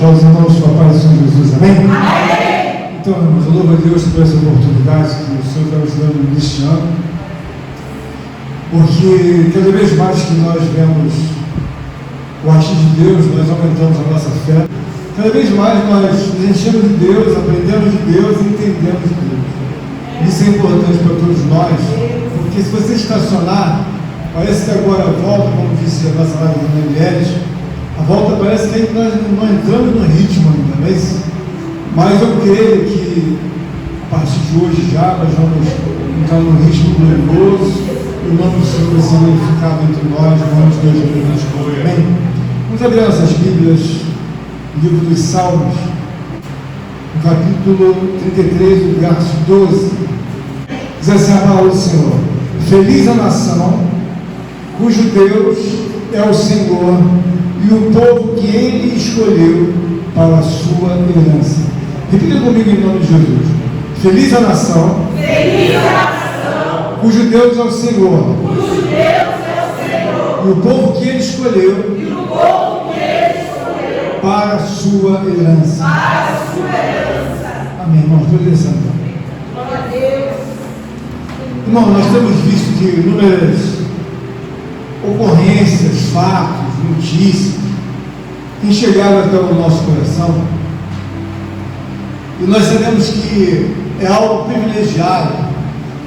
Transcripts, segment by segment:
Já os irmãos com a paz do Senhor Jesus, amém? Amém! Então, irmãos, eu louvo a Deus por essa oportunidade que o Senhor está nos dando neste ano, porque cada vez mais que nós vemos o agir de Deus, nós aumentamos a nossa fé, cada vez mais nós nos enchemos de Deus, aprendemos de Deus e entendemos de Deus. Isso é importante para todos nós, porque se você estacionar, parece que agora volta, como disse a nossa live de mulheres, a volta parece que nós não entramos no ritmo ainda, mas eu creio que a partir de hoje já nós vamos entrar no ritmo glorioso e o nome do Senhor vai ser glorificado entre nós, no nome de Deus Jesus. Amém? Vamos abrir nossas Bíblias, livro dos Salmos, no capítulo 33, verso 12. Diz assim a palavra do Senhor: feliz a nação cujo Deus é o Senhor e o povo que Ele escolheu para a sua herança. Repita comigo em nome de Jesus. Feliz a nação, cujo Deus é o Senhor, e o povo que Ele escolheu para a sua herança. Amém, irmãos. Estou descendo. Glória a Deus. Irmão, nós temos visto que inúmeras ocorrências, fatos, notícias têm chegado até o nosso coração, e nós sabemos que é algo privilegiado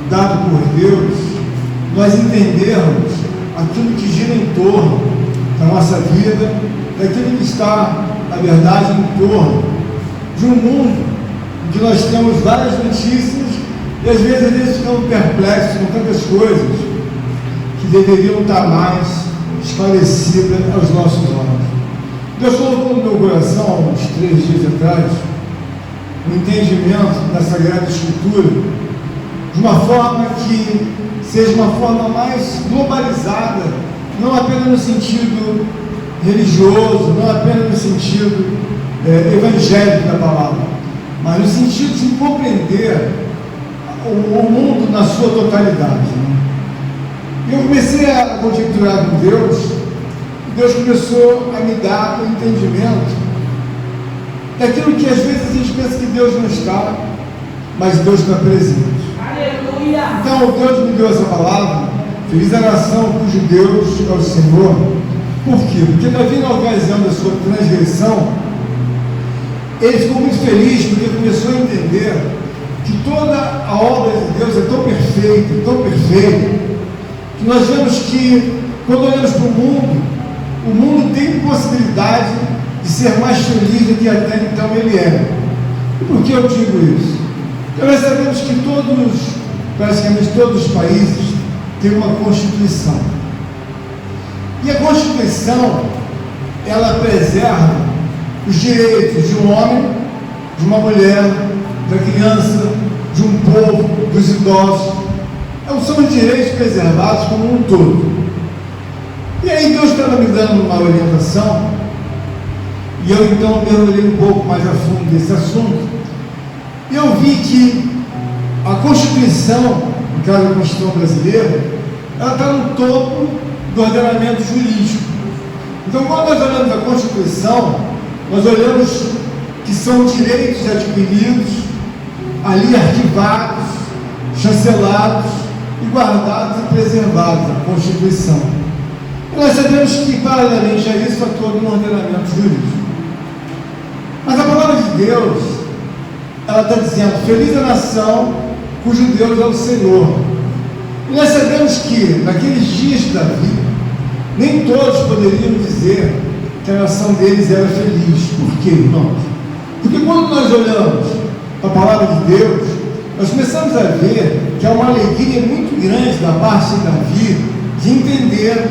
dado por Deus nós entendermos aquilo que gira em torno da nossa vida, daquilo que está, na verdade, em torno de um mundo em que nós temos várias notícias e às vezes ficamos perplexos com tantas coisas que deveriam estar mais esclarecidas aos nossos olhos. Deus colocou no meu coração, há uns 3 dias atrás, um entendimento da Sagrada Escritura de uma forma que seja uma forma mais globalizada, não apenas no sentido religioso, não apenas no sentido evangélico da palavra, mas no sentido de compreender o mundo na sua totalidade. Eu comecei a conjecturar com Deus, e Deus começou a me dar um entendimento daquilo que às vezes a gente pensa que Deus não está, mas Deus está presente. Aleluia. Então Deus me deu essa palavra: feliz a nação cujo Deus é o Senhor. Por quê? Porque Davi, na ocasião da sua transgressão, ele ficou muito feliz porque começou a entender que toda a obra de Deus é tão perfeita, que nós vemos que, quando olhamos para o mundo tem possibilidade de ser mais feliz do que até então ele é. E por que eu digo isso? Porque nós sabemos que praticamente todos os países têm uma Constituição. E a Constituição, ela preserva os direitos de um homem, de uma mulher, da criança, de um povo, dos idosos. São os direitos preservados como um todo. E aí Deus estava me dando uma orientação, e eu então mergulhei um pouco mais a fundo desse assunto, e eu vi que a Constituição, no caso da Constituição brasileira, ela está no topo do ordenamento jurídico. Então, quando nós olhamos a Constituição, nós olhamos que são direitos adquiridos, ali arquivados, chancelados e guardados e preservados, a Constituição. E nós sabemos que, paralelamente a isso, há todo um ordenamento jurídico. Mas a palavra de Deus, ela está dizendo: feliz a nação cujo Deus é o Senhor. E nós sabemos que, naqueles dias de Davi, nem todos poderiam dizer que a nação deles era feliz. Por quê, irmãos? Porque quando nós olhamos para a palavra de Deus, nós começamos a ver que há uma alegria muito grande da parte de Davi de entender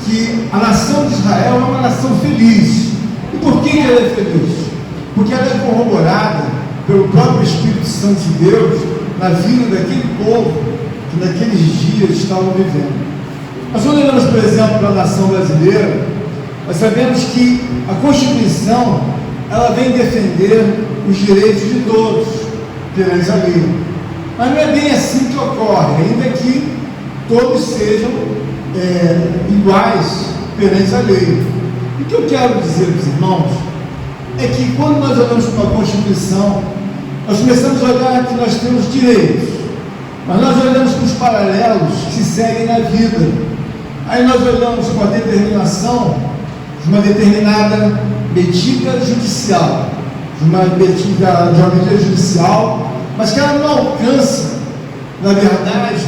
que a nação de Israel é uma nação feliz. E por que ela é feliz? Porque ela é corroborada pelo próprio Espírito Santo de Deus na vida daquele povo que naqueles dias estavam vivendo. Nós quando olhamos, por exemplo, para a nação brasileira, nós sabemos que a Constituição, ela vem defender os direitos de todos perante a lei. Mas não é bem assim que ocorre, ainda que todos sejam iguais perante a lei. O que eu quero dizer para os irmãos é que quando nós olhamos para a Constituição, nós começamos a olhar que nós temos direitos, mas nós olhamos para os paralelos que se seguem na vida. Aí nós olhamos para a determinação de uma determinada medida judicial, de uma medida judicial, mas que ela não alcança, na verdade,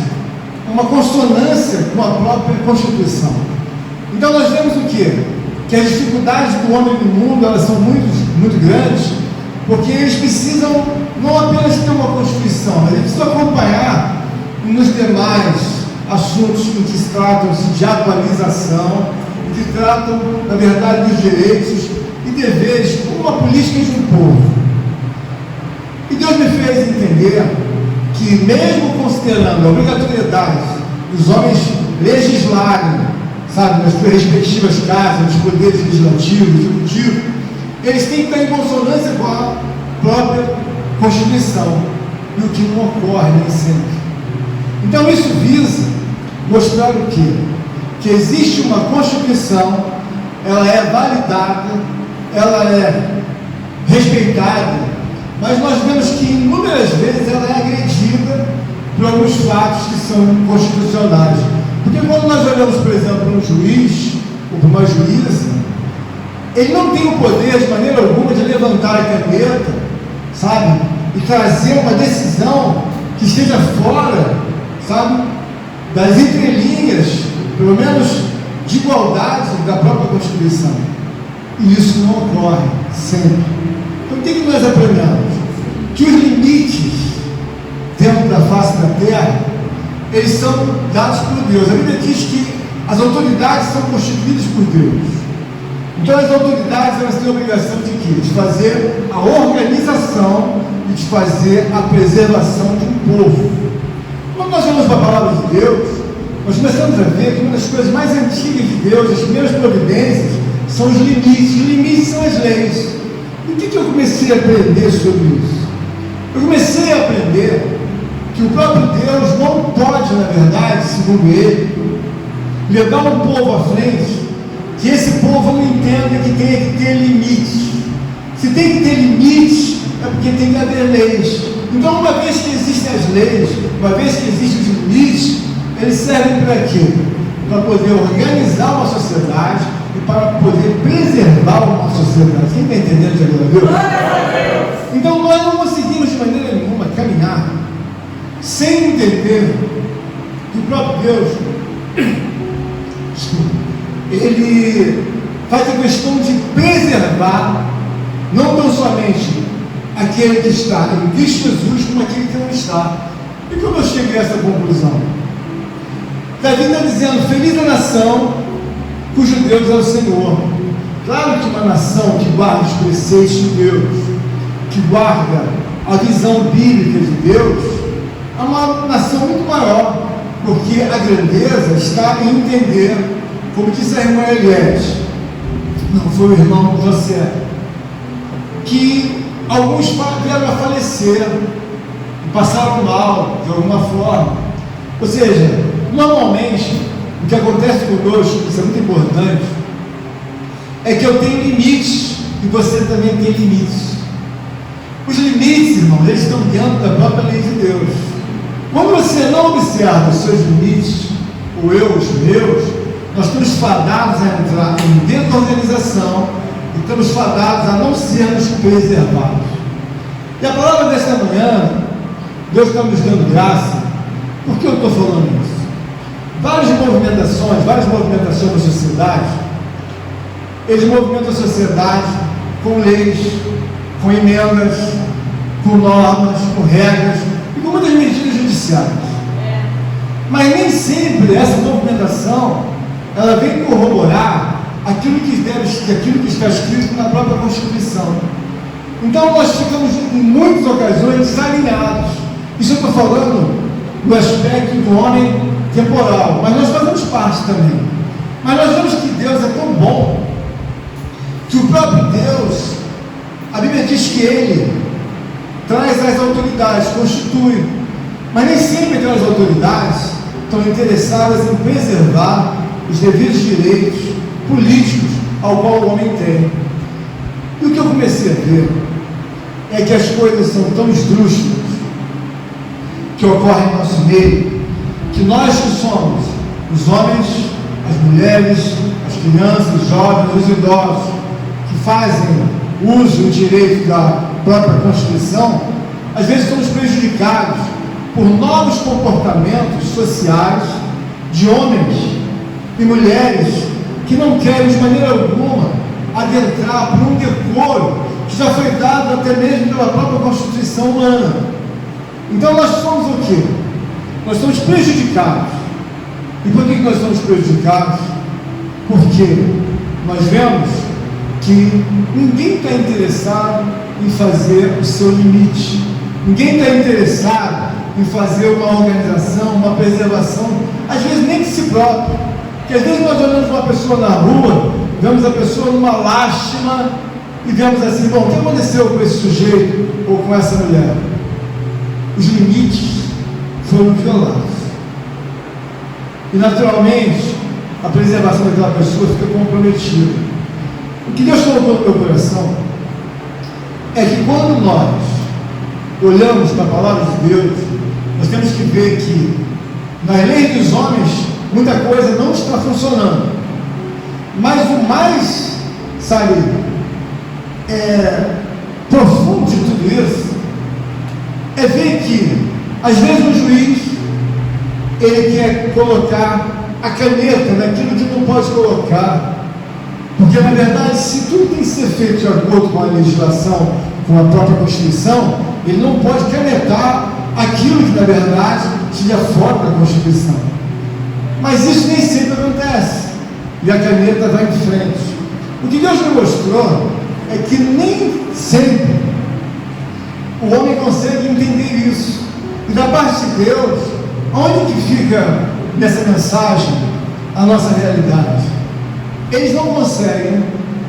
uma consonância com a própria Constituição. Então nós vemos o quê? Que as dificuldades do homem no mundo, elas são muito grandes, porque eles precisam não apenas ter uma Constituição, mas eles precisam acompanhar nos demais assuntos em que se tratam-se de atualização, que tratam, na verdade, dos direitos e deveres como uma política de um povo. E Deus me fez entender que, mesmo considerando a obrigatoriedade dos homens legislarem, sabe, nas suas respectivas casas, nos poderes legislativo, executivo, eles têm que estar em consonância com a própria Constituição, e o que não ocorre nem sempre. Então isso visa mostrar o quê? Que existe uma Constituição, ela é validada, ela é respeitada, mas nós vemos que inúmeras vezes ela é agredida por alguns fatos que são constitucionais. Porque quando nós olhamos, por exemplo, para um juiz ou para uma juíza, ele não tem o poder de maneira alguma de levantar a caneta, sabe, e trazer uma decisão que esteja fora, sabe, das entrelinhas, pelo menos de igualdade da própria Constituição. E isso não ocorre sempre. Então o que nós aprendemos? Que os limites dentro da face da terra, eles são dados por Deus. A Bíblia diz que as autoridades são constituídas por Deus. Então as autoridades, elas têm a obrigação de quê? De fazer a organização e de fazer a preservação de um povo. Quando nós vamos para a palavra de Deus, nós começamos a ver que uma das coisas mais antigas de Deus, as primeiras providências, são os limites. Os limites são as leis. E o que eu comecei a aprender sobre isso? Eu comecei a aprender que o próprio Deus não pode, na verdade, segundo ele, levar um povo à frente, que esse povo não entenda que tem que ter limites. Se tem que ter limites, é porque tem que haver leis. Então, uma vez que existem as leis, uma vez que existem os limites, eles servem para quê? Para poder organizar uma sociedade e para poder preservar uma sociedade. Quem está entendendo, já Deus? Então, nós não conseguimos de maneira nenhuma caminhar sem entender que o próprio Deus, ele faz a questão de preservar não tão somente aquele que está em Cristo Jesus, como aquele que não está. E como eu cheguei a essa conclusão? Davi está dizendo: feliz a nação cujo Deus é o Senhor. Claro que uma nação que guarda os preceitos de Deus, que guarda a visão bíblica de Deus, é uma nação muito maior, porque a grandeza está em entender, como disse a irmã Eliette, não foi o irmão José, que alguns vieram a falecer e passaram mal de alguma forma. Ou seja, normalmente o que acontece conosco, isso é muito importante, é que eu tenho limites e você também tem limites. Os limites, irmãos, eles estão dentro da própria lei de Deus. Quando você não observa os seus limites, ou eu os meus, nós estamos fadados a entrar em desorganização e estamos fadados a não sermos preservados. E a palavra desta manhã, Deus está nos dando graça. Por que eu estou falando isso? Várias movimentações da sociedade, eles movimentam a sociedade com leis, com emendas, com normas, com regras e com muitas medidas judiciais. Mas nem sempre essa movimentação ela vem corroborar aquilo que está escrito na própria Constituição. Então nós ficamos em muitas ocasiões desalinhados. Isso eu estou falando no aspecto do homem temporal, mas nós fazemos parte também. Mas nós vemos que Deus é tão bom, que o próprio Deus, a Bíblia diz que Ele traz as autoridades, constitui, mas nem sempre aquelas autoridades estão interessadas em preservar os devidos direitos políticos ao qual o homem tem. E o que eu comecei a ver é que as coisas são tão esdrúxulas que ocorrem no nosso meio, que nós que somos os homens, as mulheres, as crianças, os jovens, os idosos, que fazem uso e direito da própria Constituição, às vezes somos prejudicados por novos comportamentos sociais de homens e mulheres que não querem de maneira alguma adentrar por um decoro que já foi dado até mesmo pela própria Constituição humana. Então nós somos o quê? Nós somos prejudicados. E por que nós somos prejudicados? Porque nós vemos que ninguém está interessado em fazer o seu limite. Ninguém está interessado em fazer uma organização, uma preservação, às vezes nem de si próprio. Porque às vezes nós olhamos uma pessoa na rua, vemos a pessoa numa lástima e vemos assim, bom, o que aconteceu com esse sujeito ou com essa mulher? Os limites foram violados. E naturalmente, a preservação daquela pessoa fica comprometida. O que Deus colocou no meu coração é que quando nós olhamos para a palavra de Deus, nós temos que ver que nas leis dos homens muita coisa não está funcionando. Mas o mais, profundo de tudo isso é ver que às vezes o juiz ele quer colocar a caneta naquilo que não pode colocar, porque na verdade, se tudo tem que ser feito de acordo com a legislação, com a própria Constituição, ele não pode canetar aquilo que na verdade esteja fora da Constituição. Mas isso nem sempre acontece, e a caneta vai em frente. O que Deus me mostrou é que nem sempre o homem consegue entender isso. E da parte de Deus, onde que fica nessa mensagem a nossa realidade? Eles não conseguem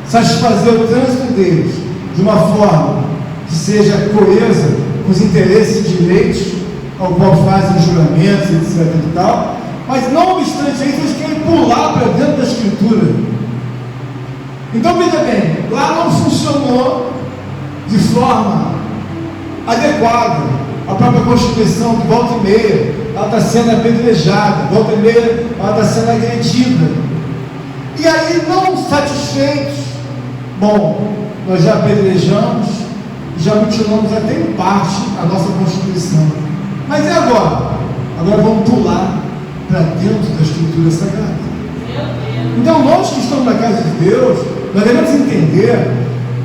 satisfazer o trânsito deles de uma forma que seja coesa com os interesses e direitos ao qual fazem juramentos, etc. e tal, mas não obstante isso, eles querem pular para dentro da Escritura. Então veja bem, lá não funcionou de forma adequada. A própria Constituição, de volta e meia, ela está sendo apedrejada, de volta e meia, ela está sendo agredida. E aí, não satisfeitos, bom, nós já apedrejamos, já mutilamos até em parte a nossa Constituição. Mas e agora? Agora vamos pular para dentro da Escritura Sagrada. Então, nós que estamos na casa de Deus, nós devemos entender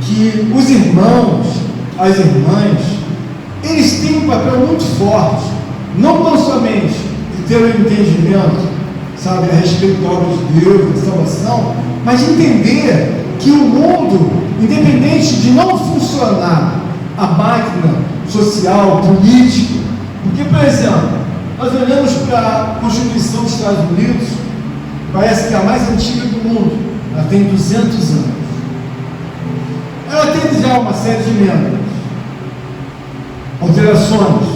que os irmãos, as irmãs, eles têm um papel muito forte, não tão somente de ter um entendimento, a respeito da obra de Deus, da salvação, mas de entender que o mundo, independente de não funcionar a máquina social, política, porque, por exemplo, nós olhamos para a Constituição dos Estados Unidos, parece que é a mais antiga do mundo, ela tem 200 anos. Ela tem já uma série de emendas, alterações,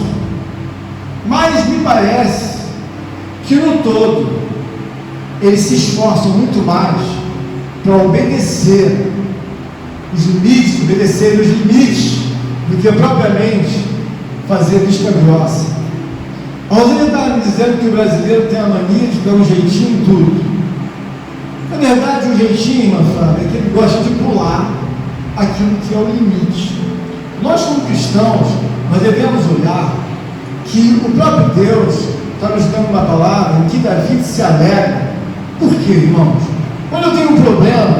mas me parece que no todo eles se esforçam muito mais para obedecer os limites, do que propriamente fazer vista grossa. A Rosângela estava me dizendo que o brasileiro tem a mania de dar um jeitinho em tudo. Na verdade, o jeitinho, irmã Flávia, é que ele gosta de pular aquilo que é o limite. Nós, como cristãos, nós devemos olhar que o próprio Deus está nos dando uma palavra em que Davi se alegra. Por quê, irmãos? Quando eu tenho um problema,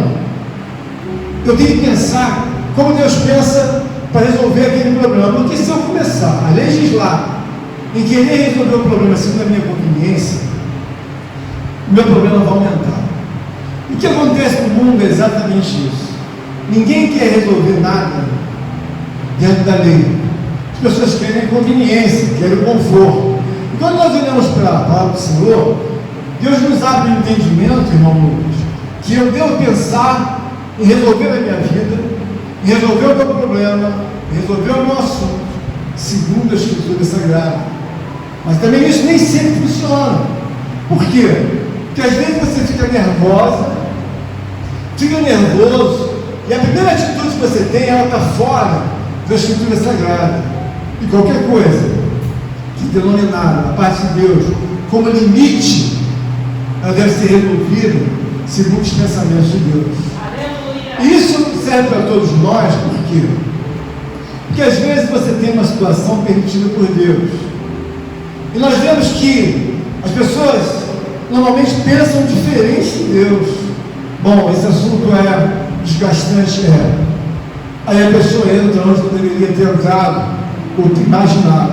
eu tenho que pensar como Deus pensa para resolver aquele problema. Porque se eu começar a legislar em querer resolver o problema segundo a minha conveniência, o meu problema vai aumentar. O que acontece no mundo é exatamente isso. Ninguém quer resolver nada dentro da lei. As pessoas querem conveniência, querem conforto. E quando nós olhamos para a palavra do Senhor, Deus nos abre um entendimento, irmão Lucas, que eu devo pensar em resolver a minha vida, em resolver o meu problema, em resolver o meu assunto, segundo a Escritura Sagrada. Mas também isso nem sempre funciona. Por quê? Porque às vezes você fica nervoso, e a primeira atitude que você tem, ela está fora da Escritura Sagrada. E qualquer coisa que denominada a parte de Deus como limite, ela deve ser removida segundo os pensamentos de Deus. Aleluia. Isso serve para todos nós, por quê? Porque às vezes você tem uma situação permitida por Deus. E nós vemos que as pessoas normalmente pensam diferente de Deus. Bom, esse assunto é desgastante, Aí a pessoa entra onde não deveria ter entrado, ou ter imaginado.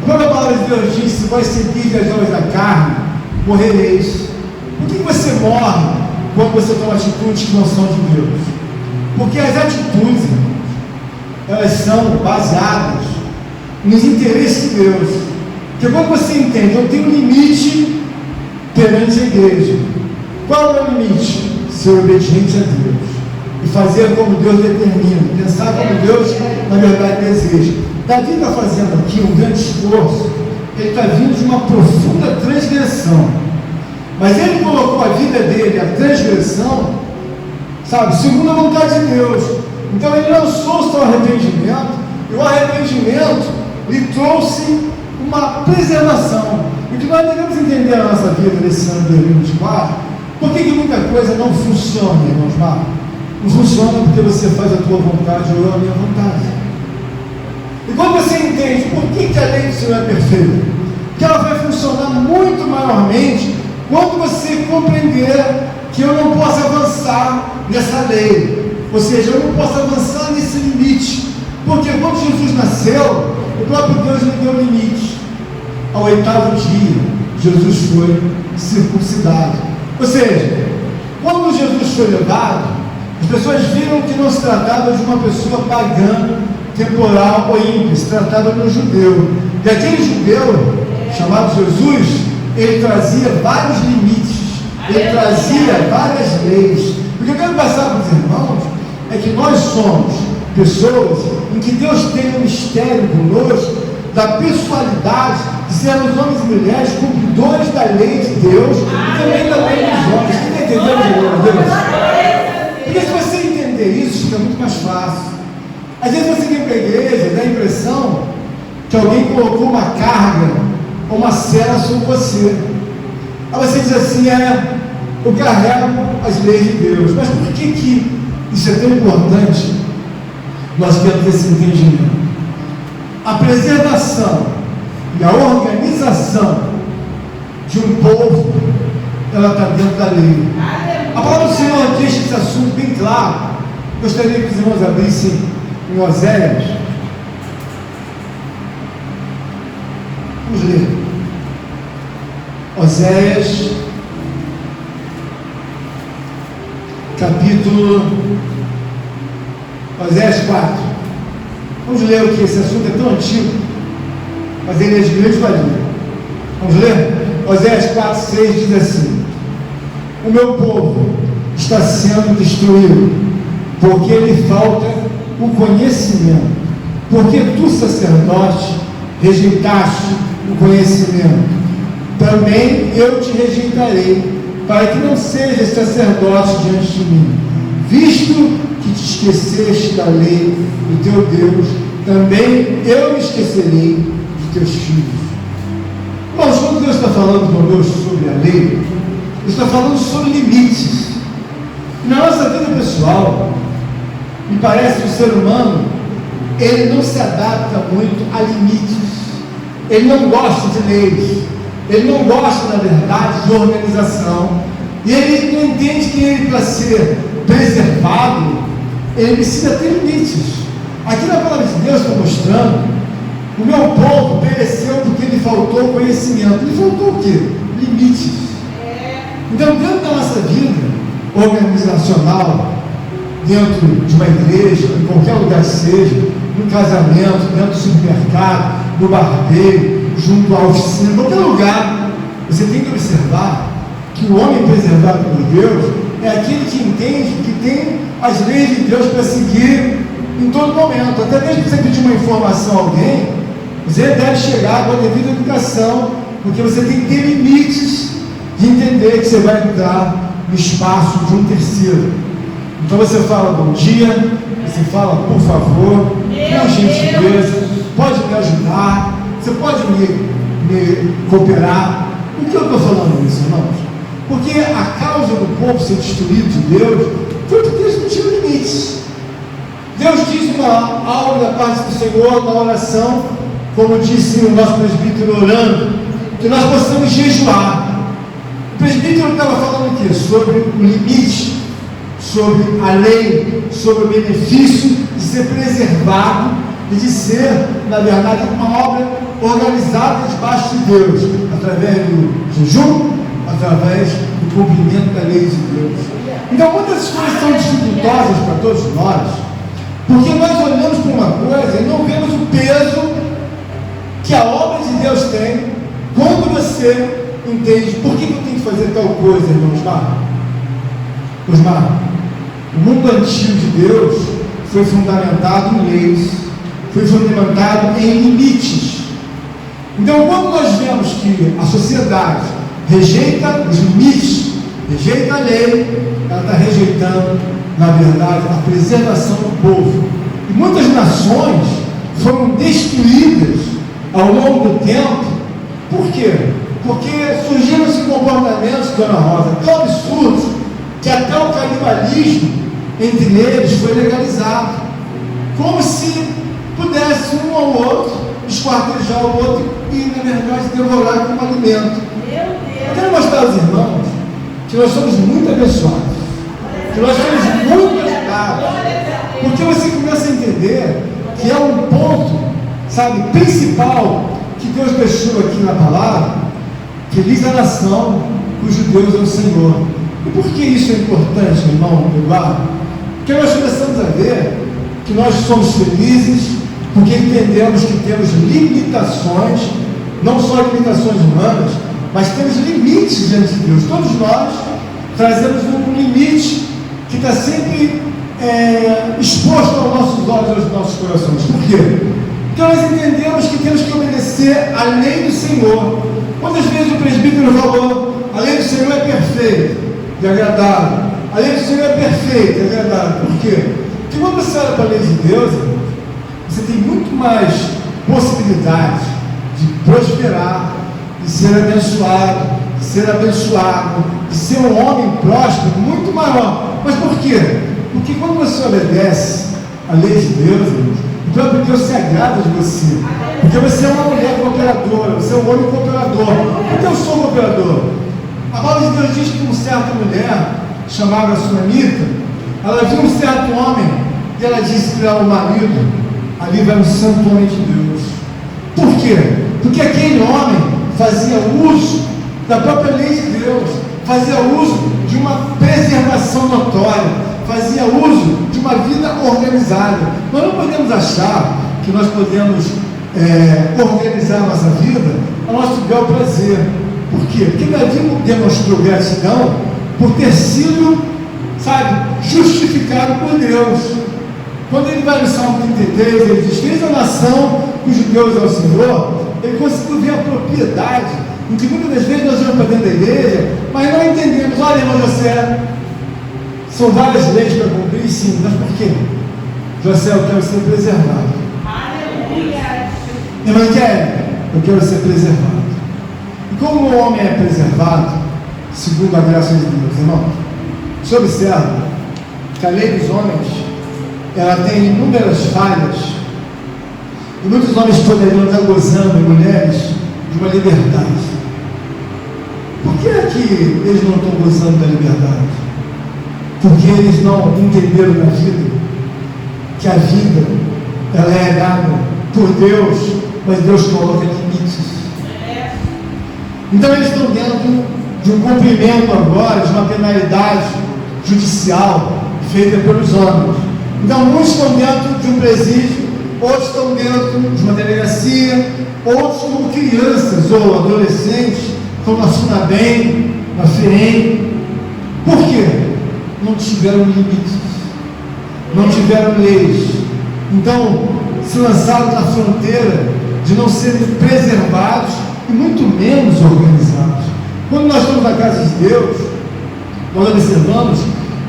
Quando a palavra de Deus diz, se vós seguir as obras da carne, morrereis. Por que você morre quando você toma atitudes que não são de Deus? Porque as atitudes, elas são baseadas nos interesses de Deus. Porque quando você entende, eu tenho um limite perante a igreja. Qual é o meu limite? Ser obediente a Deus e fazer como Deus determina, pensar como Deus na verdade deseja. Davi está fazendo aqui um grande esforço, ele está vindo de uma profunda transgressão, mas ele colocou a vida dele, a transgressão, sabe, segundo a vontade de Deus. Então ele lançou o seu arrependimento, e o arrependimento lhe trouxe uma preservação. O que nós devemos entender na nossa vida nesse ano de 2024, por que muita coisa não funciona, irmãos Marcos? Não funciona porque você faz a tua vontade ou eu a minha vontade. E quando você entende por que a lei do Senhor é perfeita, que ela vai funcionar muito maiormente quando você compreender que eu não posso avançar nessa lei, ou seja, eu não posso avançar nesse limite, porque quando Jesus nasceu, o próprio Deus lhe deu limite. Ao 8º dia, Jesus foi circuncidado. Ou seja, quando Jesus foi levado, as pessoas viram que não se tratava de uma pessoa pagã, temporal ou ímpia, se tratava de um judeu. E aquele judeu, chamado Jesus, ele trazia vários limites, ele trazia várias leis. O que eu quero passar para os irmãos é que nós somos pessoas em que Deus tem um mistério conosco, da pessoalidade de sermos homens e mulheres cumpridores da lei de Deus e também da lei dos homens. Você está entendendo, meu Deus? Porque se você entender isso, fica muito mais fácil. Às vezes você vem para a igreja, dá a impressão que alguém colocou uma carga ou uma cela sobre você. Aí você diz assim, eu carrego as leis de Deus. Mas por que isso é tão importante? Nós temos esse entendimento. A preservação e a organização de um povo, ela está dentro da lei. A palavra do Senhor deixa esse assunto bem claro. Gostaria que os irmãos abrissem em Oséias. Vamos ler. Oséias, capítulo Oséias 4. Vamos ler o que esse assunto é tão antigo, mas ele é de grande valia. Vamos ler? Oséias 4, 6 diz assim: o meu povo está sendo destruído, porque lhe falta o conhecimento. Porque tu, sacerdote, rejeitaste o conhecimento, também eu te rejeitarei, para que não sejas sacerdote diante de mim. Visto que te esqueceste da lei do teu Deus, também eu me esquecerei de teus filhos. Irmãos, quando Deus está falando conosco sobre a lei, Ele está falando sobre limites. E na nossa vida pessoal, me parece que o ser humano, ele não se adapta muito a limites. Ele não gosta de leis. Ele não gosta, na verdade, de organização. E ele não entende que ele, para ser preservado, ele precisa ter limites. Aqui na palavra de Deus está mostrando, o meu povo pereceu porque lhe faltou conhecimento. Lhe faltou o quê? Limites. Então, dentro da nossa vida organizacional, dentro de uma igreja, em qualquer lugar seja, no casamento, dentro do supermercado, no barbeiro, junto à oficina, em qualquer lugar, você tem que observar que o homem preservado por Deus é aquele que entende que tem as leis de Deus para seguir em todo momento. Até mesmo que você pedir uma informação a alguém, você deve chegar com a devida educação, porque você tem que ter limites de entender que você vai entrar no espaço de um terceiro. Então você fala bom dia, Você fala, por favor, por gentileza, pode me ajudar, você pode me cooperar. Por que eu estou falando isso, irmãos? Porque a causa do povo ser destruído de Deus foi porque eles não tinham limites. Deus diz algo da parte do Senhor na oração, como disse o nosso presbítero orando, que nós possamos jejuar. O presbítero estava falando o quê? Sobre o limite, sobre a lei, sobre o benefício de ser preservado e de ser, na verdade, uma obra organizada debaixo de Deus, através do jejum, através do cumprimento da lei de Deus. Então, muitas coisas são dificultosas para todos nós, porque nós olhamos para uma coisa e não vemos o peso que a obra de Deus tem quando você entende por que eu tenho que fazer tal coisa, irmão Osmar. O mundo antigo de Deus foi fundamentado em leis, foi fundamentado em limites. Então, quando nós vemos que a sociedade rejeita os limites, rejeita a lei, ela está rejeitando, na verdade, a preservação do povo. E muitas nações foram destruídas ao longo do tempo. Por quê? Porque surgiram esses comportamentos, Dona Rosa, tão absurdos, que até o canibalismo entre eles foi legalizado. Como se pudesse um ao outro esquartejar o outro e, na verdade, devorar como alimento. Eu quero mostrar aos irmãos que nós somos muito abençoados, que nós somos muito ajudados, porque você começa a entender que é um ponto, sabe, principal que Deus deixou aqui na palavra. Feliz a nação cujo Deus é o Senhor. E por que isso é importante, irmão Eduardo? Porque nós começamos a ver que nós somos felizes porque entendemos que temos limitações, não só limitações humanas, mas temos limites diante de Deus. Todos nós trazemos um limite que está sempre exposto aos nossos olhos, aos nossos corações. Por quê? Porque nós entendemos que temos que obedecer à lei do Senhor. Quantas vezes o presbítero falou, a lei do Senhor é perfeita e agradável. A lei do Senhor é perfeita e agradável. Por quê? Porque quando você olha para a lei de Deus, você tem muito mais possibilidade de prosperar, de ser abençoado, de ser um homem próspero, muito maior. Mas por quê? Porque quando você obedece à lei de Deus, o próprio Deus se agrada de você. Porque você é uma mulher cooperadora, você é um homem cooperador. Porque eu sou cooperador. A palavra de Deus diz que uma certa mulher, chamada Sunamita, ela viu um certo homem e ela disse para o marido: ali vai um santo homem de Deus. Por quê? Porque aquele homem fazia uso da própria lei de Deus, fazia uso de uma preservação notória, fazia uso de uma vida organizada. Nós não podemos achar que nós podemos organizar a nossa vida a nosso bel prazer. Por quê? Porque Davi demonstrou gratidão por ter sido, justificado por Deus. Quando ele vai no Salmo 33, ele diz: fez a nação cujo Deus é o Senhor. Ele conseguiu ver a propriedade, em que muitas das vezes nós vamos para dentro da igreja, mas não entendemos. Olha, irmão José, são várias leis para cumprir, sim, mas por quê? José, eu quero ser preservado. Aleluia. Irmã Kelly, eu quero ser preservado. E como o homem é preservado, segundo a graça de Deus, irmão, você observa que a lei dos homens, ela tem inúmeras falhas, e muitos homens poderiam estar gozando, e mulheres, de uma liberdade. Por que é que eles não estão gozando da liberdade? Porque eles não entenderam na vida que a vida, ela é dada por Deus, mas Deus coloca limites. Então eles estão dentro de um cumprimento agora, de uma penalidade judicial feita pelos homens. Então muitos estão dentro de um presídio, outros estão dentro de uma delegacia, outros como crianças ou adolescentes, como na Funabem, na FEREM. Por quê? Não tiveram limites, não tiveram leis. Então se lançaram na fronteira de não serem preservados e muito menos organizados. Quando nós estamos na casa de Deus, nós observamos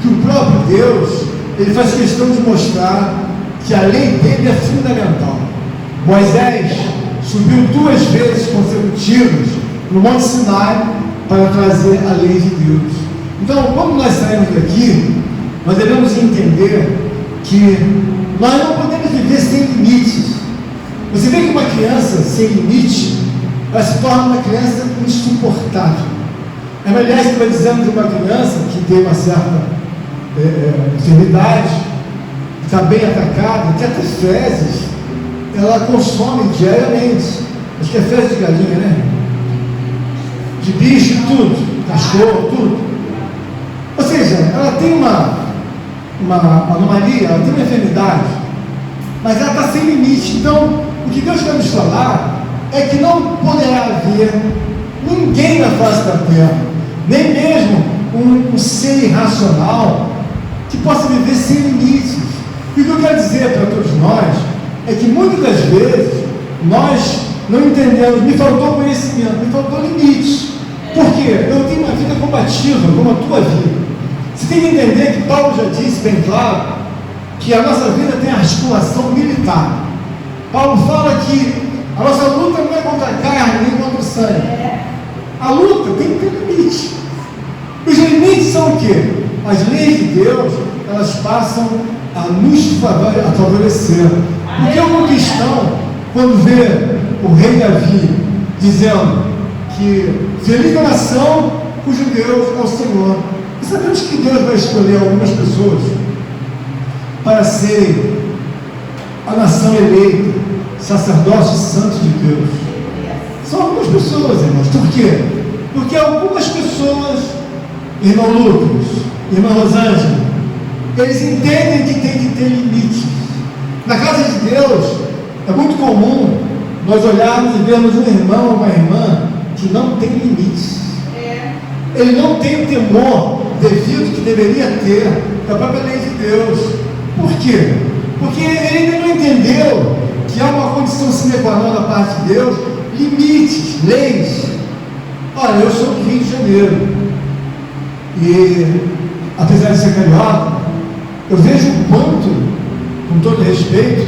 que o próprio Deus, ele faz questão de mostrar que a lei dele é fundamental. Moisés subiu 2 vezes consecutivas no Monte Sinai para trazer a lei de Deus. Então, quando nós saímos daqui, nós devemos entender que nós não podemos viver sem limites. Você vê que uma criança sem limite, ela se torna uma criança insuportável. É melhor que vai dizendo de uma criança que tem uma certa enfermidade, está bem atacada, que até fezes ela consome diariamente. Acho que é fezes de galinha, né? De bicho, tudo, cachorro, tudo. Ou seja, ela tem uma anomalia, ela tem uma enfermidade, mas ela está sem limite. Então, o que Deus quer nos falar é que não poderá haver ninguém na face da terra, nem mesmo um ser irracional, que possa viver sem limites. E o que eu quero dizer para todos nós é que muitas das vezes nós não entendemos, me faltou conhecimento, me faltou limites. Por quê? Eu tenho uma vida combativa como a tua vida. Você tem que entender que Paulo já disse bem claro que a nossa vida tem articulação militar. Paulo fala que a nossa luta não é contra a carne nem contra o sangue. A luta tem que ter limite. Os limites são o quê? As leis de Deus, elas passam a nos favorecer. Porque um cristão, quando vê o rei Davi dizendo que feliz a nação cujo Deus é o Senhor, e sabemos que Deus vai escolher algumas pessoas para serem a nação eleita, sacerdócio santo de Deus. São algumas pessoas, irmãos. Por quê? Porque algumas pessoas, irmão Lucas, irmã Rosângela, eles entendem que tem que ter limites. Na casa de Deus é muito comum nós olharmos e vermos um irmão ou uma irmã que não tem limites. Ele não tem o temor devido que deveria ter da própria lei de Deus. Por quê? Porque ele ainda não entendeu que há uma condição sine qua non da parte de Deus, limites, leis. Olha, eu sou do Rio de Janeiro e, apesar de ser carioca, eu vejo o quanto, com todo respeito,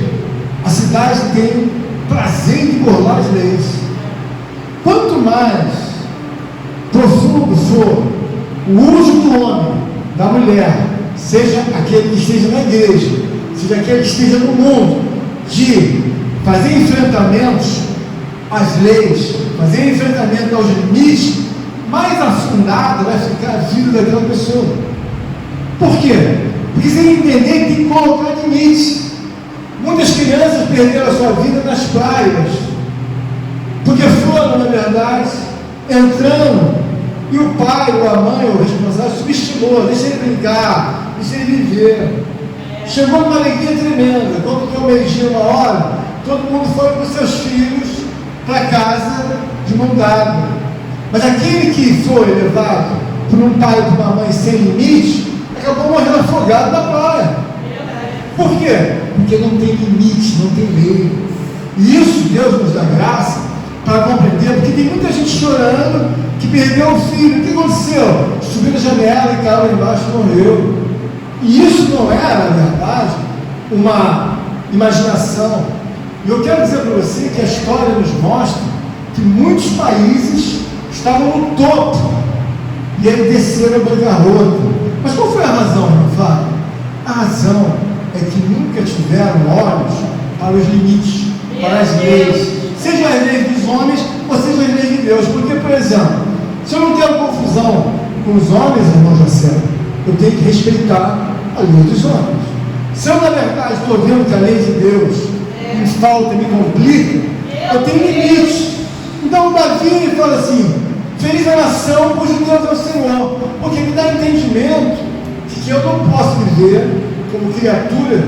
a cidade tem prazer em burlar as leis. Quanto mais profundo for o uso do homem, da mulher, seja aquele que esteja na igreja, seja aquele que esteja no mundo, de fazer enfrentamentos às leis, fazer enfrentamento aos limites, mais afundada vai ficar a vida daquela pessoa. Por quê? Porque você tem que entender que tem que colocar limites. Muitas crianças perderam a sua vida nas praias, porque foram, na verdade, entrando, e o pai, ou a mãe, ou o responsável, subestimou, deixa ele brincar, deixa ele viver. Chegou uma alegria tremenda, quando deu meio-dia, 1h, todo mundo foi com seus filhos para casa de mão dada. Mas aquele que foi levado por um pai e por uma mãe sem limite, acabou morrendo afogado na praia. Por quê? Porque não tem limite, não tem lei. E isso Deus nos dá graça para compreender, porque tem muita gente chorando que perdeu o filho. O que aconteceu? Subiu na janela e caiu lá embaixo e morreu. E isso não era, na verdade, uma imaginação. E eu quero dizer para você que a história nos mostra que muitos países estavam no topo e aí desceram a bancarrota. Mas qual foi a razão, irmão Fábio? A razão é que nunca tiveram olhos para os limites, para as leis, seja as leis dos homens ou seja as leis de Deus. Porque, por exemplo, se eu não tenho confusão com os homens, irmão José, eu tenho que respeitar a lei dos homens. Se eu, na verdade, estou vendo que a lei de Deus me falta, me complica, eu tenho limites. Então, Davi ele fala assim: feliz a nação cujo Deus é o Senhor, porque me dá entendimento de que eu não posso viver como criatura,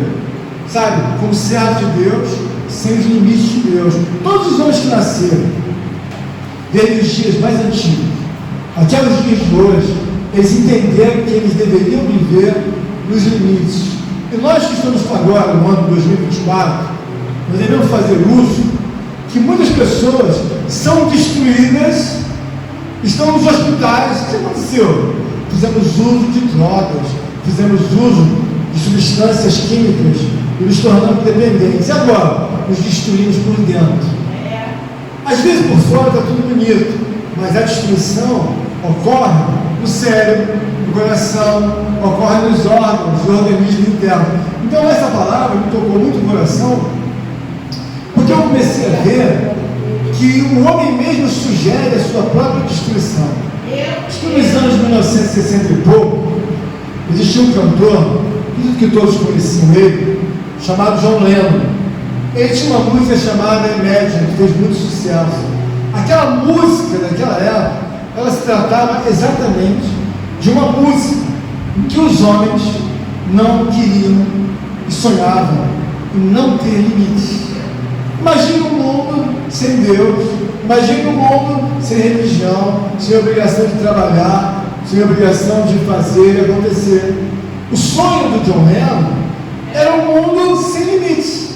sabe, como servo de Deus, sem os limites de Deus. Todos os homens que nasceram, desde os dias mais antigos, até os dias de hoje, eles entenderam que eles deveriam viver nos limites. E nós que estamos agora no ano 2024, nós devemos fazer uso que muitas pessoas são destruídas, estão nos hospitais. O que aconteceu? Fizemos uso de drogas, fizemos uso de substâncias químicas e nos tornando dependentes. E agora? Nos destruímos por dentro. Às vezes por fora está tudo bonito, mas a destruição ocorre no cérebro, no coração, ocorre nos órgãos, no organismo interno. Então essa palavra me tocou muito no coração, porque eu comecei a ver que o homem mesmo sugere a sua própria destruição. Acho que nos anos 1960 e pouco, existia um cantor, acredito que todos conheciam ele, chamado John Lennon. Ele tinha uma música chamada Imagine, que fez muito sucesso. Aquela música daquela época, ela se tratava exatamente de uma música em que os homens não queriam e sonhavam em não ter limites. Imagina um mundo sem Deus, imagina um mundo sem religião, sem obrigação de trabalhar, sem obrigação de fazer e acontecer. O sonho do John Lennon era um mundo sem limites.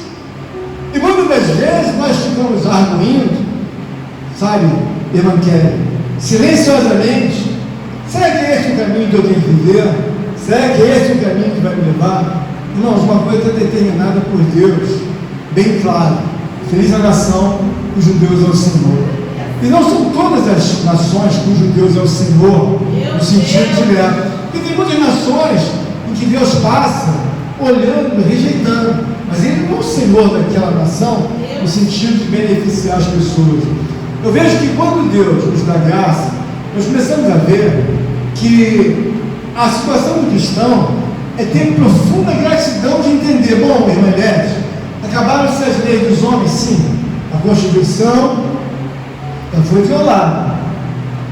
E muitas das vezes nós ficamos arguindo, sabe, irmã Kelly, silenciosamente, será que esse é o caminho que eu tenho que viver? Será que esse é o caminho que vai me levar? Irmãos, uma coisa é determinada por Deus, bem claro: feliz a nação cujo Deus é o Senhor. E não são todas as nações cujo Deus é o Senhor, no sentido direto. Porque tem muitas nações em que Deus passa olhando, rejeitando, mas Ele não é o Senhor daquela nação, no sentido de beneficiar as pessoas. Eu vejo que quando Deus nos dá graça, nós começamos a ver que a situação do cristão é ter profunda gratidão de entender: bom, irmã Eliette, acabaram-se as leis dos homens, sim, a Constituição foi violada,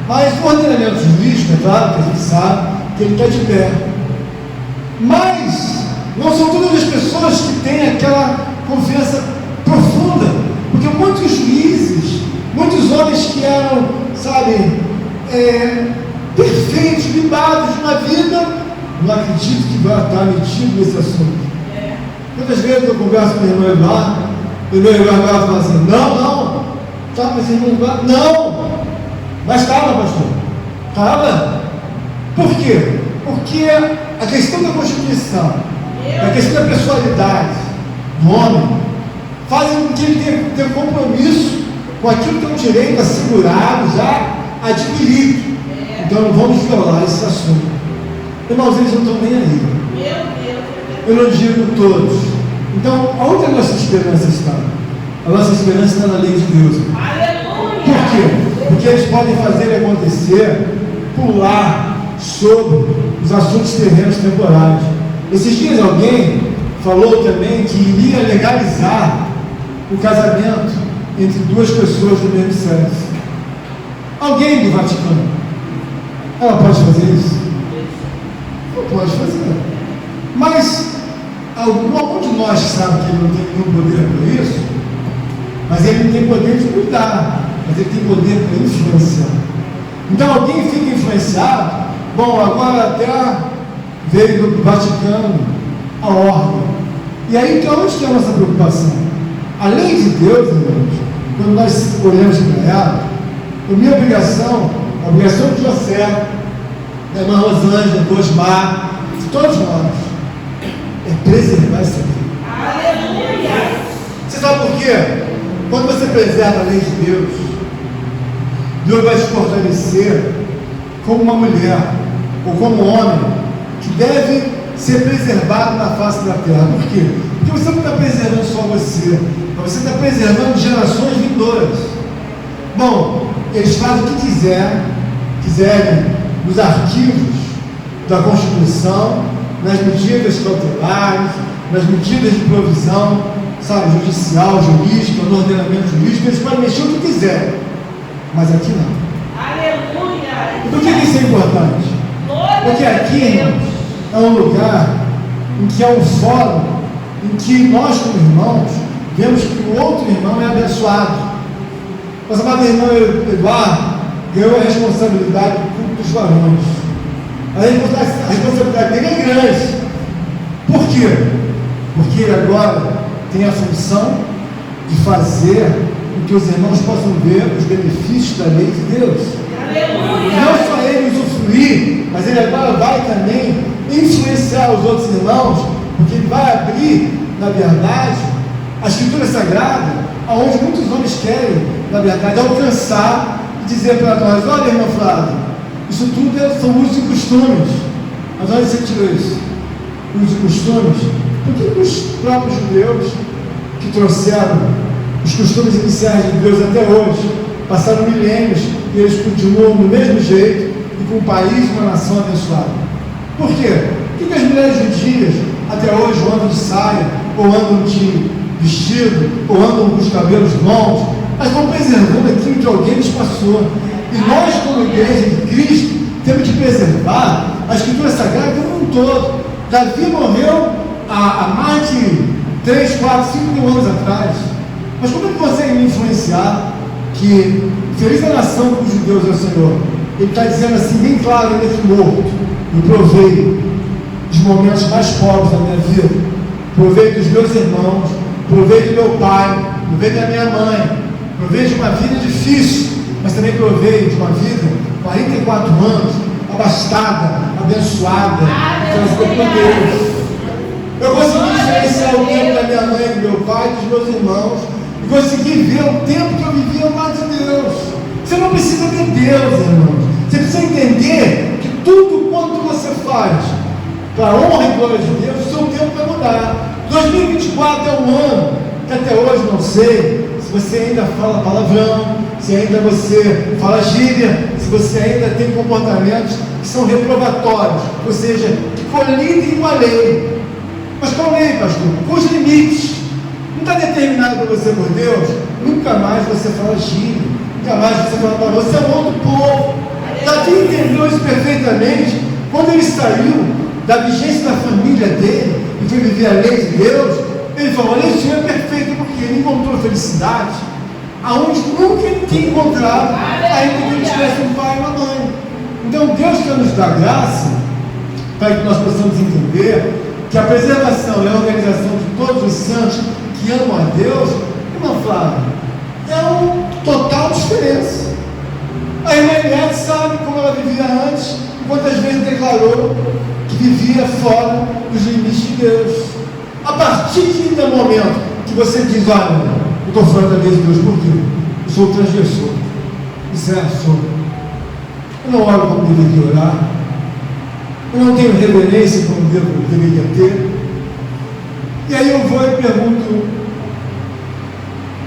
mas o ordenamento jurídico, é claro que a gente sabe que ele está de pé, mas não são todas as pessoas que têm aquela confiança profunda, porque muitos juízes, muitos homens que eram, sabe, perfeitos, libados na vida, não acredito que vai estar metido nesse assunto. Muitas vezes eu converso com o irmão Eduardo, o irmão Eduardo fala assim: não, tá, mas irmão Eduardo, não, mas estava, pastor, estava. Por quê? Porque a questão da Constituição, a questão da pessoalidade do homem, fazem com que ele tenha compromisso com aquilo que é um direito assegurado, já adquirido. Então não vamos violar esse assunto. Irmãos, eles não estão nem aí. Eu não digo todos. Então, onde a nossa esperança está? A nossa esperança está na lei de Deus. Aleluia! Por quê? Porque eles podem fazer acontecer, pular sobre os assuntos terrenos temporários. Esses dias alguém falou também que iria legalizar o casamento entre duas pessoas do mesmo sexo. Alguém do Vaticano, ela pode fazer isso? Não pode fazer. Mas algum de nós sabe que ele não tem nenhum poder para isso, mas ele não tem poder de mudar, mas ele tem poder para influenciar. Então alguém fica influenciado. Bom, agora até veio do Vaticano a ordem. E aí, então, onde está a nossa preocupação? A lei de Deus, irmãos, quando nós olhamos para ela, a minha obrigação, a obrigação de José, da irmã Rosângela, do Osmar, de todos nós, é preservar essa lei. Aleluia! Você sabe por quê? Quando você preserva a lei de Deus, Deus vai te fortalecer como uma mulher, ou como um homem, que deve ser preservado na face da terra. Por quê? Porque você não está preservando só você, mas você está preservando gerações vindouras. Bom, eles fazem o que quiserem nos arquivos da Constituição, nas medidas cautelares, nas medidas de provisão, sabe, judicial, jurídica, no ordenamento jurídico. Eles podem mexer o que quiserem, mas aqui não. Aleluia! E por que isso é importante? Porque aqui, irmãos, é um lugar em que é um fórum em que nós, como irmãos, vemos que o outro irmão é abençoado. Nosso amado irmão Eduardo ganhou a responsabilidade do culto dos varões. A responsabilidade dele é grande. Por quê? Porque ele agora tem a função de fazer com que os irmãos possam ver os benefícios da lei de Deus. Aleluia! Não só ele usufruir, mas ele agora vai também influenciar os outros irmãos porque ele vai abrir, na verdade, a Escritura Sagrada, aonde muitos homens querem, na verdade, alcançar e dizer para nós: olha, irmão Flávio, isso tudo são usos e costumes. Mas onde você tirou isso? Usos e costumes? Por que os próprios judeus que trouxeram os costumes iniciais de Deus até hoje, passaram milênios e eles continuam do mesmo jeito e com um país, uma nação abençoada? Por quê? Por que as mulheres judias até hoje andam de saia, ou andam de vestido, ou andam com os cabelos longos? Mas vão preservando aquilo que alguém lhes passou. E nós, como igreja de Cristo, temos que preservar a Escritura Sagrada como um todo. Davi morreu há mais de 3, 4, 5 mil anos atrás. Mas como é que consegue me influenciar que feliz a nação cujo Deus é o Senhor? Ele está dizendo assim, bem claro, ainda que morto: eu provei dos momentos mais pobres da minha vida, provei dos meus irmãos, provei do meu pai, provei da minha mãe, provei de uma vida difícil, mas também provei de uma vida, 44 anos, abastada, abençoada, trazida por Deus. Eu consegui diferenciar o tempo da minha mãe, do meu pai, dos meus irmãos, e consegui ver o tempo que eu vivia ao lado de Deus. Você não precisa de Deus, irmãos. Você precisa entender que tudo quanto você faz para a honra e glória de Deus, o seu tempo vai mudar. 2024 é um ano que até hoje não sei se você ainda fala palavrão, se ainda você fala gíria, se você ainda tem comportamentos que são reprovatórios, ou seja, que colidem com a lei. Mas qual lei, pastor? Com os limites. Não está determinado para você por Deus? Nunca mais você fala gíria, nunca mais você fala palavrão. Você é um outro povo. Davi entendeu isso perfeitamente quando ele saiu da vigência da família dele e foi viver a lei de Deus. Ele falou: olha, isso é perfeito, porque ele encontrou felicidade aonde nunca ele tinha encontrado, ainda que ele tivesse um pai e uma mãe. Então Deus quer nos dar graça para que nós possamos entender que a preservação e a organização de todos os santos que amam a Deus, irmã Flávia, é uma total diferença. A irmã Eliette sabe como ela vivia antes, quantas vezes declarou que vivia fora dos limites de Deus. A partir do momento que você diz: olha, eu estou fora da lei de Deus, por quê? Eu sou transgressor. Isso é absurdo. Eu não oro como deveria orar. Eu não tenho reverência como deveria ter. E aí eu vou e pergunto: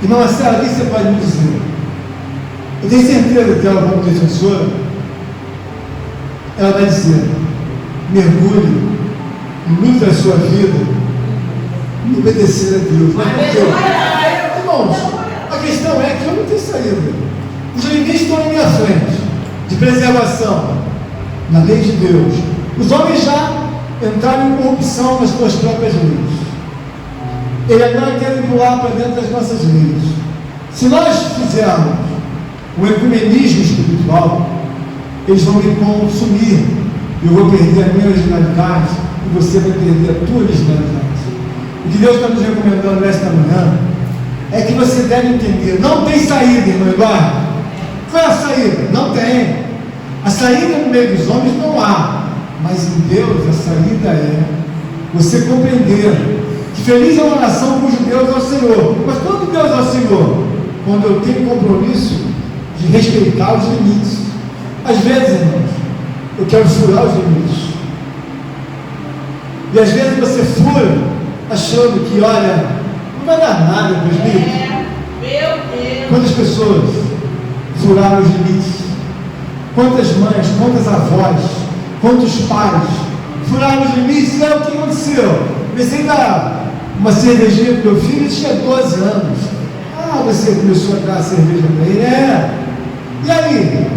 irmã Marcela, o que você pode me dizer? Eu tenho certeza que ela, como defensora, ela vai dizer: mergulhe, luta a sua vida e obedecer a Deus. Mas por quê? Irmãos, a questão é que eu não tenho saída. Os limites estão à minha frente de preservação na lei de Deus. Os homens já entraram em corrupção nas suas próprias leis. Ele agora quer pular para dentro das nossas leis. Se nós fizermos o ecumenismo espiritual, eles vão me consumir. Eu vou perder a minha originalidade e você vai perder a tua originalidade. O que Deus está nos recomendando nesta manhã é que você deve entender: não tem saída, irmão Eduardo. Qual é a saída? Não tem. A saída no meio dos homens não há, mas em Deus a saída é você compreender que feliz é uma nação cujo Deus é o Senhor. Mas quando Deus é o Senhor? Quando eu tenho compromisso de respeitar os limites. Às vezes, irmãos, eu quero furar os limites. E às vezes você fura achando que, olha, não vai dar nada para os limites. Meu Deus. Quantas pessoas furaram os limites? Quantas mães, quantas avós, quantos pais furaram os limites? E aí o que aconteceu? Comecei a dar uma cervejinha para o meu filho, ele tinha 12 anos. Ah, você começou a dar cerveja para ele? É. E aí?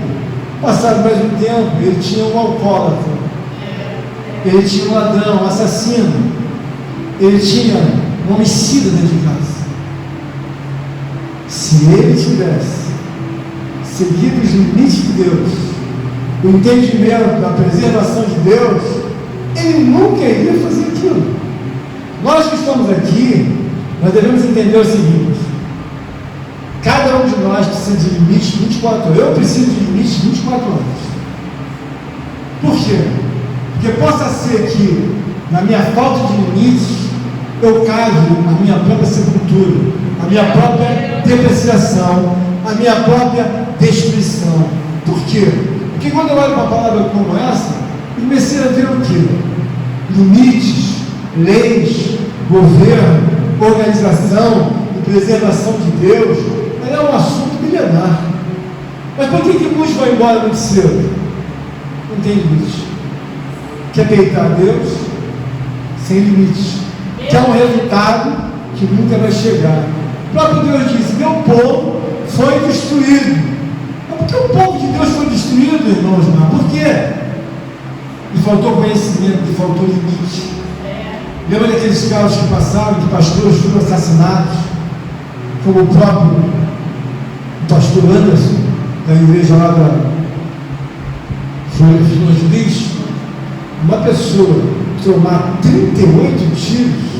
Passado mais um tempo, ele tinha um alcoólatra, ele tinha um ladrão, um assassino, ele tinha um homicida dentro de casa. Se ele tivesse seguido os limites de Deus, o entendimento da preservação de Deus, ele nunca iria fazer aquilo. Nós que estamos aqui, nós devemos entender o seguinte: cada um de nós precisa de limites 24 horas. Eu preciso de limites 24 horas. Por quê? Porque possa ser que na minha falta de limites, eu cavo a minha própria sepultura, a minha própria depreciação, a minha própria destruição. Por quê? Porque quando eu olho uma palavra como essa, eu comecei a ver o quê? Limites, leis, governo, organização e preservação de Deus. É um assunto milenar. Mas por que muitos vão embora muito cedo? Não tem limites. Quer peitar Deus sem limites. Quer um resultado que nunca vai chegar. O próprio Deus disse: meu povo foi destruído. Mas por que o povo de Deus foi destruído, irmãos? Por quê? Lhe faltou conhecimento, lhe faltou limite. Lembra daqueles casos que passaram, que pastores foram assassinados, como o próprio pastor Anderson, da igreja lá da Juiz, uma pessoa tomar 38 tiros.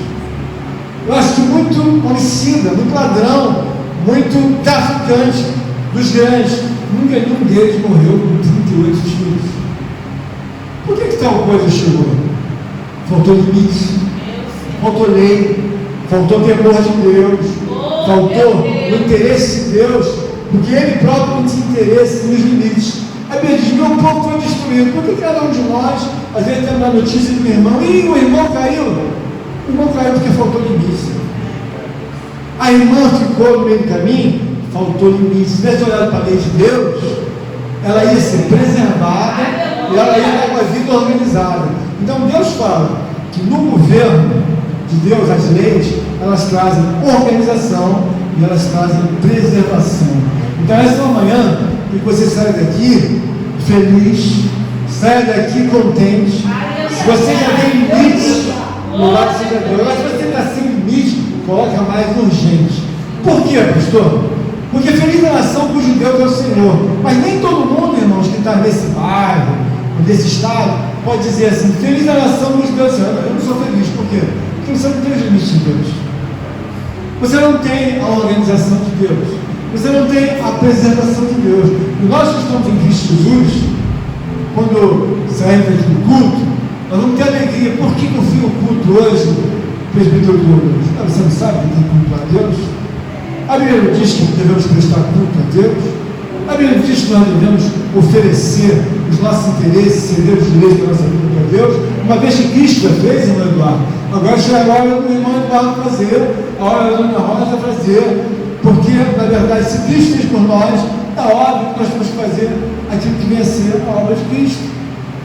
Eu acho que muito homicida, muito ladrão, muito traficante dos grandes. Nunca nenhum deles morreu com 38 tiros. Por que tal coisa chegou? Faltou limite, faltou lei, faltou temor de Deus, faltou o interesse de Deus, porque Ele próprio não tinha interesse nos limites. A Bíblia diz: meu povo foi destruído. Por que cada um de nós, às vezes, tem uma notícia do irmão: ih, o irmão caiu? O irmão caiu porque faltou limite. A irmã ficou no meio do caminho, faltou limite. Se tivesse olhado para a lei de Deus, ela ia ser preservada e ela ia ter uma vida organizada. Então Deus fala que no governo de Deus, as leis, elas trazem organização e elas trazem preservação. Então essa manhã, que você saia daqui feliz, saia daqui contente. Se você já tem limites, no lado seja Deus. Mas se você está sem limite, coloca mais urgente. Por quê, pastor? Porque feliz a nação cujo Deus é o Senhor. Mas nem todo mundo, irmãos, que está nesse bairro, nesse estado, pode dizer assim: feliz a nação cujo Deus é o Senhor. Eu não sou feliz. Por quê? Porque você não tem os limites de Deus. Você não tem a organização de Deus. Você não tem a preservação de Deus. E nós que estamos em Cristo Jesus, quando saímos aqui do culto, nós vamos ter alegria. Por que eu fui ao culto hoje, presbítero Douglas? Você não sabe que tem culto a Deus? A Bíblia diz que devemos prestar culto a Deus. A Bíblia diz que nós devemos oferecer os nossos interesses, ceder os direitos da nossa vida para Deus, uma vez que Cristo já fez, irmão Eduardo. Agora chega a hora do irmão Eduardo fazer, a hora da dona Rosa fazer, porque, na verdade, se Cristo fez por nós, é óbvio que nós temos que fazer aquilo que vem a ser a obra de Cristo.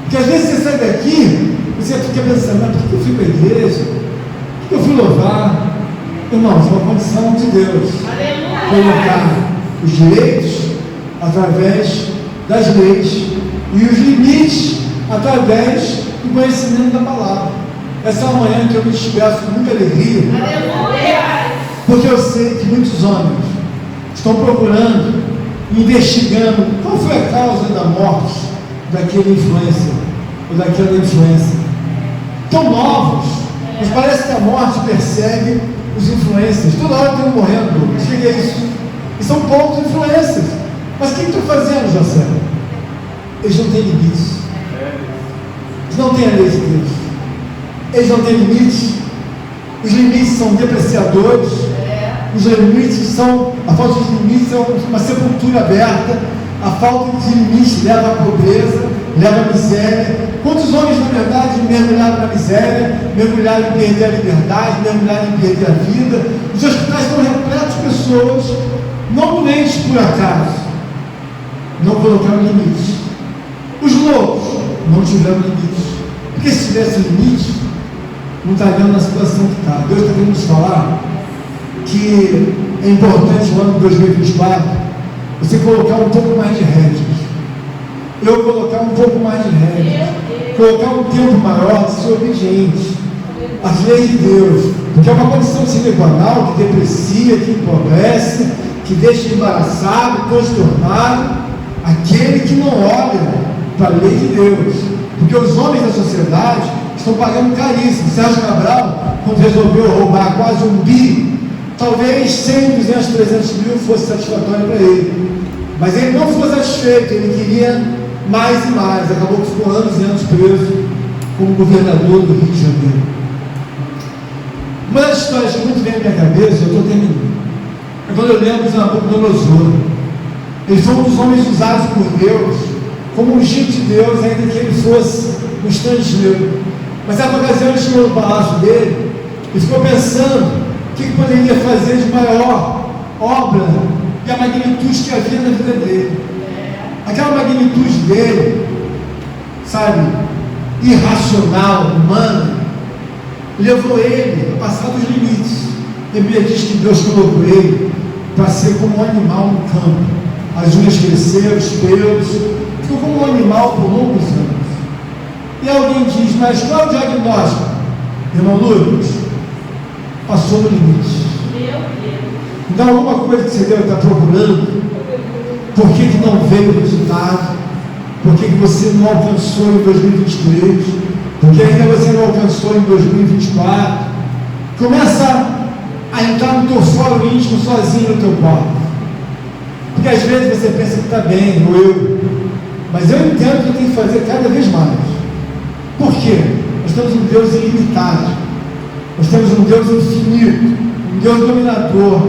Porque às vezes você sai daqui, você fica pensando: mas por que eu fui para a igreja? Por que eu fui louvar? Irmãos, é uma condição de Deus. Colocar os direitos através das leis e os limites através do conhecimento da palavra. Essa é uma manhã que eu me despeço com muita alegria. Porque eu sei que muitos homens estão procurando, investigando qual foi a causa da morte daquele influencer ou daquela influência. Tão novos, mas parece que a morte persegue os influencers. Toda hora tem um morrendo. O que é isso? E são poucos influencers. Mas o que estão fazendo, José? Eles não têm limites. Eles não têm a lei de Deus. Eles não têm limites. Os limites são depreciadores. Os limites são, a falta de limites é uma sepultura aberta. A falta de limites leva à pobreza, leva à miséria. Quantos homens, na verdade, mergulharam na miséria, mergulharam em perder a liberdade, mergulharam em perder a vida? Os hospitais estão repletos de pessoas, não doentes por acaso, não colocaram limites. Os loucos não tiveram limites. Porque se tivesse limite, não estariam na situação que está. Deus está querendo nos falar que é importante no ano de 2024 você colocar um pouco mais de rédeas. Eu colocar um pouco mais de rédeas. Colocar um tempo maior de ser obediente às leis de Deus. Porque é uma condição sine qua non que deprecia, que empobrece, que deixa embaraçado, transtornado aquele que não olha para a lei de Deus. Porque os homens da sociedade estão pagando caríssimo. Sérgio Cabral, quando resolveu roubar quase 1 bi, talvez 100, 200, 300 mil fosse satisfatório para ele. Mas ele não ficou satisfeito, ele queria mais e mais. Acabou que ficou anos e anos preso. como governador do Rio de Janeiro. Uma das histórias que muito vem à minha cabeça, eu estou terminando, é quando eu lembro de Nabucodonosor. Ele foi um dos homens usados por Deus como ungido de Deus, ainda que ele fosse um estrangeiro. Mas certa ocasião ele chegou no palácio dele e ficou pensando o que poderia fazer de maior obra e a magnitude que havia na vida dele. Aquela magnitude dele, sabe, irracional, humana, levou ele a passar dos limites. A Bíblia diz que Deus colocou ele para ser como um animal no campo. As unhas cresceram, os pelos, ficou como um animal por longos anos. E alguém diz, mas qual é o diagnóstico? Irmão Lucas, passou do limite. Meu Deus. Então alguma coisa que você deve estar procurando, por que não veio o resultado? Por que você não alcançou em 2023? Por que ainda você não alcançou em 2024? Começa a entrar no teu fórum íntimo sozinho no teu quarto. Porque às vezes você pensa que está bem, ou eu. Mas eu entendo que eu tenho que fazer cada vez mais. Por quê? Nós temos um Deus ilimitado. Nós temos um Deus infinito. Um Deus dominador.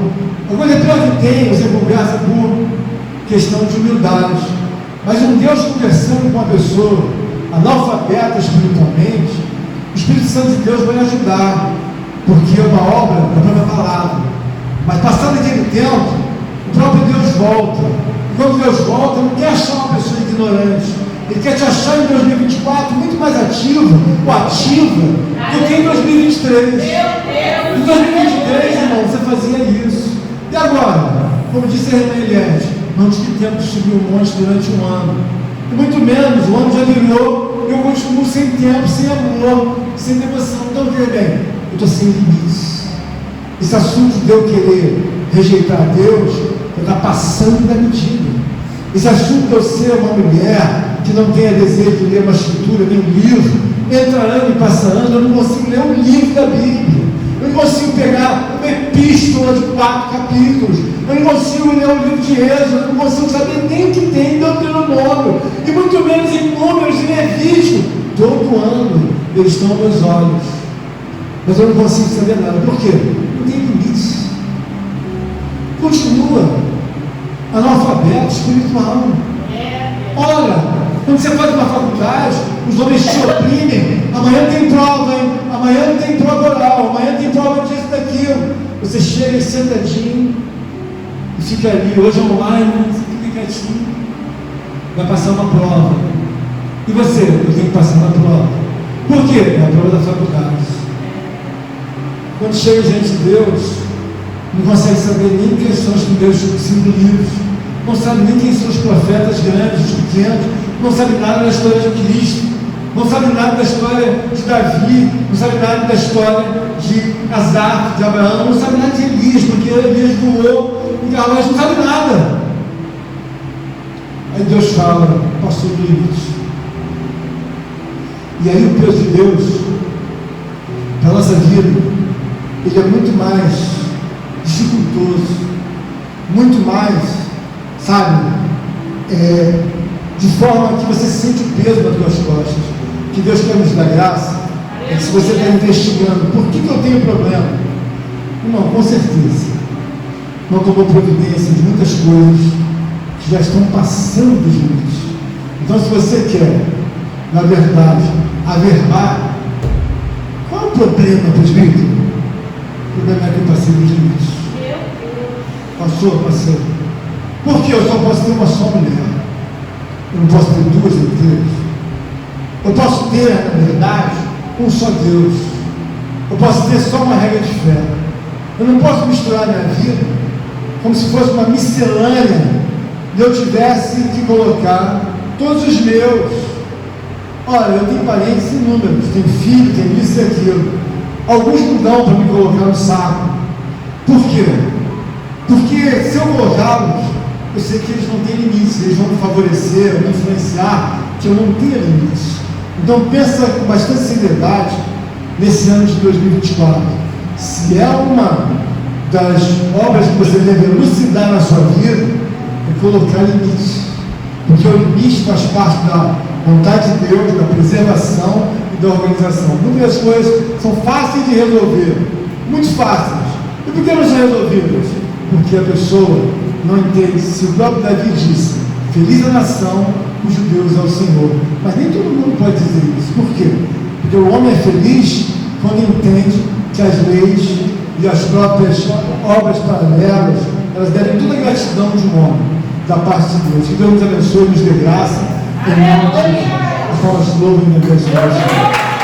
Algumas pessoas que tem, você conversa por questão de humildade. Mas um Deus conversando com uma pessoa analfabeta espiritualmente, o Espírito Santo de Deus vai ajudar. Porque é uma obra da própria palavra. Mas passado aquele tempo, o próprio Deus volta. E quando Deus volta, não quer achar uma pessoa ignorante. Ele quer te achar em 2024 muito mais ativo ou ativa do que em 2023. Em 2023, irmão, você fazia isso. E agora, como disse a irmã Eliette, não tive tempo de subir um monte durante um ano. E muito menos, o ano já virou, eu continuo sem tempo, sem amor, sem devoção. Então, veja bem, eu estou sem limites. Esse assunto de eu querer rejeitar Deus, eu estou passando da medida. Esse assunto de eu ser uma mulher que não tenha desejo de ler uma escritura, nem um livro, entra ano e passa ano, eu não consigo ler um livro da Bíblia. Eu não consigo pegar uma epístola de 4 capítulos. Eu não consigo ler um livro de Êxodo. Eu não consigo saber nem o que tem em Deuteronômio. E muito menos em Números e Levítico. Todo ano eles estão aos meus olhos. Mas eu não consigo saber nada. Por quê? Não tem limites. Continua analfabeto espiritual. Olha, quando você faz uma faculdade, os homens te oprimem. Amanhã tem prova, hein? Amanhã tem prova oral, amanhã tem prova disso, daquilo. Você chega sentadinho e fica ali, hoje online, você fica quietinho. Vai passar uma prova. E você? Eu tenho que passar uma prova. Por quê? É a prova da faculdade. Quando chega gente de Deus, não consegue saber nem quem são os primeiros 5 livros, não sabe nem quem são os profetas grandes, os pequenos, não sabe nada da história de Cristo, não sabe nada da história de Davi, não sabe nada da história de Azar, de Abraão, não sabe nada de Elias, porque Elias voou em Carvalho, não sabe nada. Aí Deus fala, passou do limite. E aí o peso de Deus para a nossa vida, ele é muito mais dificultoso, muito mais, sabe, de forma que você sente o peso nas tuas costas. Que Deus quer nos dar graça. É que se você está investigando, por que eu tenho problema? Não, com certeza não tomou providência de muitas coisas que já estão passando dos limites. Então, se você quer, na verdade, averbar, qual é o problema, presbítero? O problema é que eu passei dos limites. Passou, passei. Por que eu só posso ter uma só mulher? Eu não posso ter 2 inteiras. Eu posso ter, na verdade, um só Deus. Eu posso ter só uma regra de fé. Eu não posso misturar minha vida como se fosse uma miscelânea e eu tivesse que colocar todos os meus. Olha, eu tenho parentes inúmeros, tenho filho, tenho isso e aquilo. Alguns não dão para me colocar no saco. Por quê? Porque se eu colocá-los, eu sei que eles não têm limites, eles vão me favorecer, vão me influenciar, que eu não tenho limites. Então pensa com bastante seriedade nesse ano de 2024. Se é uma das obras que você deve elucidar na sua vida, é colocar limites. Porque o limite faz parte da Vontade de Deus, da preservação e da organização. Muitas coisas são fáceis de resolver, muito fáceis. E por que não são resolvidas? Porque a pessoa não entende. Se o próprio Davi disse, feliz a nação cujo Deus é o Senhor. Mas nem todo mundo pode dizer isso. Por quê? Porque o homem é feliz quando entende que as leis e as próprias obras paralelas, elas devem toda a gratidão de um homem, da parte de Deus. Que Deus nos abençoe e nos dê graça. Em nome de Jesus. Nós louvamos e bendecimos.